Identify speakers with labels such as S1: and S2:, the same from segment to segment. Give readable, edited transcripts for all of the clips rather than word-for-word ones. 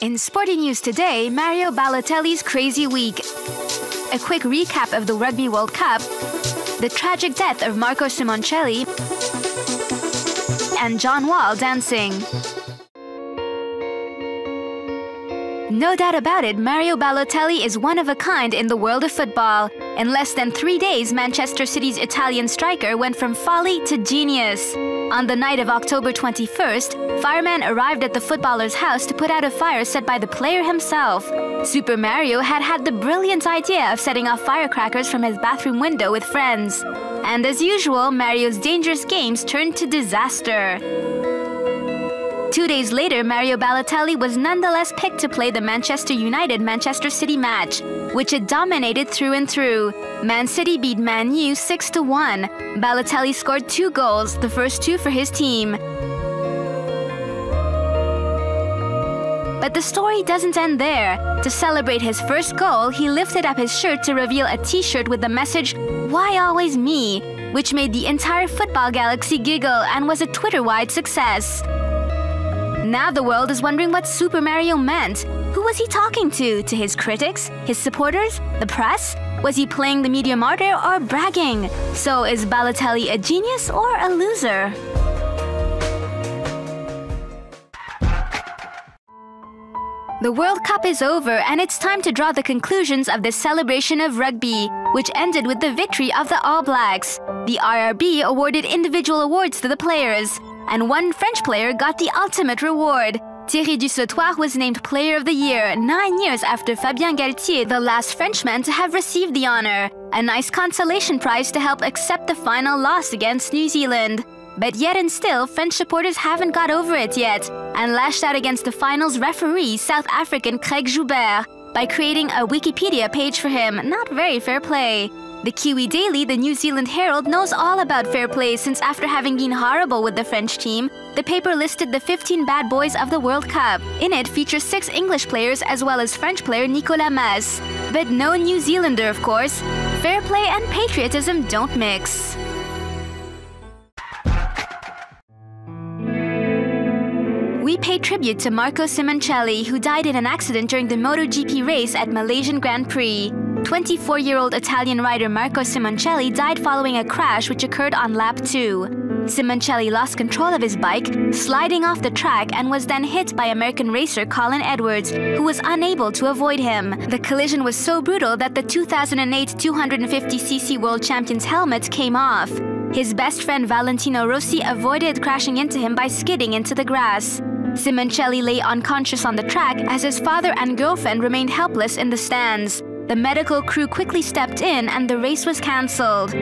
S1: In Sporty news today, Mario Balotelli's crazy week. A quick recap of the Rugby World Cup, the tragic death of Marco Simoncelli, and John Wall dancing. No doubt about it, Mario Balotelli is one of a kind in the world of football. In less than 3 days, Manchester City's Italian striker went from folly to genius. On the night of October 21st, firemen arrived at the footballer's house to put out a fire set by the player himself. Super Mario had the brilliant idea of setting off firecrackers from his bathroom window with friends. And as usual, Mario's dangerous games turned to disaster. 2 days later, Mario Balotelli was nonetheless picked to play the Manchester United-Manchester City match, which it dominated through and through. Man City beat Man U 6-1. Balotelli scored 2 goals, the first 2 for his team. But the story doesn't end there. To celebrate his first goal, he lifted up his shirt to reveal a t-shirt with the message, "Why always me?" which made the entire football galaxy giggle and was a Twitter-wide success. Now the world is wondering what Super Mario meant. Who was he talking to? To his critics? His supporters? The press? Was he playing the media martyr or bragging? So is Balotelli a genius or a loser? The World Cup is over and it's time to draw the conclusions of this celebration of rugby, which ended with the victory of the All Blacks. The RRB awarded individual awards to the players, and one French player got the ultimate reward. Thierry Dusautoir was named Player of the Year 9 years after Fabien Galtier, the last Frenchman to have received the honor. A nice consolation prize to help accept the final loss against New Zealand. But yet and still, French supporters haven't got over it yet, and lashed out against the finals referee, South African Craig Joubert, by creating a Wikipedia page for him. Not very fair play. The Kiwi Daily, the New Zealand Herald, knows all about fair play since after having been horrible with the French team, the paper listed the 15 bad boys of the World Cup. In it features 6 English players as well as French player Nicolas Mas. But no New Zealander, of course. Fair play and patriotism don't mix. We pay tribute to Marco Simoncelli, who died in an accident during the MotoGP race at Malaysian Grand Prix. 24-year-old Italian rider Marco Simoncelli died following a crash which occurred on lap 2. Simoncelli lost control of his bike, sliding off the track, and was then hit by American racer Colin Edwards, who was unable to avoid him. The collision was so brutal that the 2008 250cc world champion's helmet came off. His best friend Valentino Rossi avoided crashing into him by skidding into the grass. Simoncelli lay unconscious on the track as his father and girlfriend remained helpless in the stands. The medical crew quickly stepped in and the race was cancelled.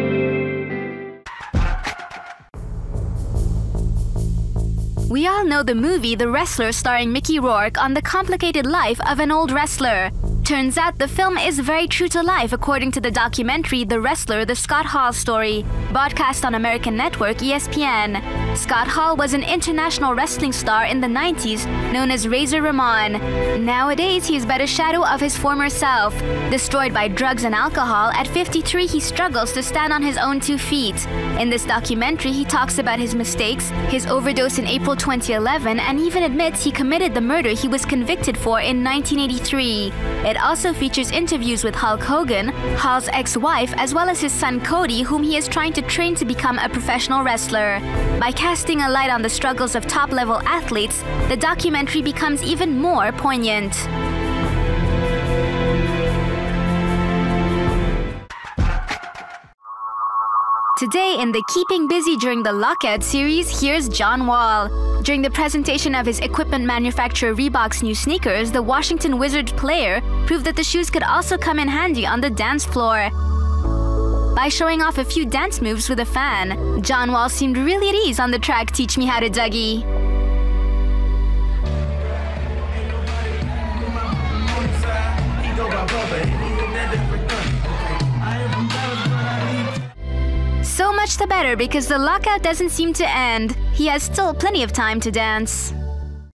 S1: We all know the movie The Wrestler starring Mickey Rourke on the complicated life of an old wrestler. Turns out the film is very true to life according to the documentary The Wrestler, the Scott Hall story, broadcast on American network ESPN. Scott Hall was an international wrestling star in the 90s known as Razor Ramon. Nowadays, he is but a shadow of his former self. Destroyed by drugs and alcohol, at 53 he struggles to stand on his own 2 feet. In this documentary, he talks about his mistakes, his overdose in April 2011, and even admits he committed the murder he was convicted for in 1983. It also features interviews with Hulk Hogan, Hall's ex-wife, as well as his son Cody, whom he is trying to train to become a professional wrestler. By casting a light on the struggles of top-level athletes, the documentary becomes even more poignant. Today in the Keeping Busy During the Lockout series, here's John Wall. During the presentation of his equipment manufacturer Reebok's new sneakers, the Washington Wizards player proved that the shoes could also come in handy on the dance floor. By showing off a few dance moves with a fan, John Wall seemed really at ease on the track Teach Me How to Dougie. So much the better because the lockout doesn't seem to end. He has still plenty of time to dance.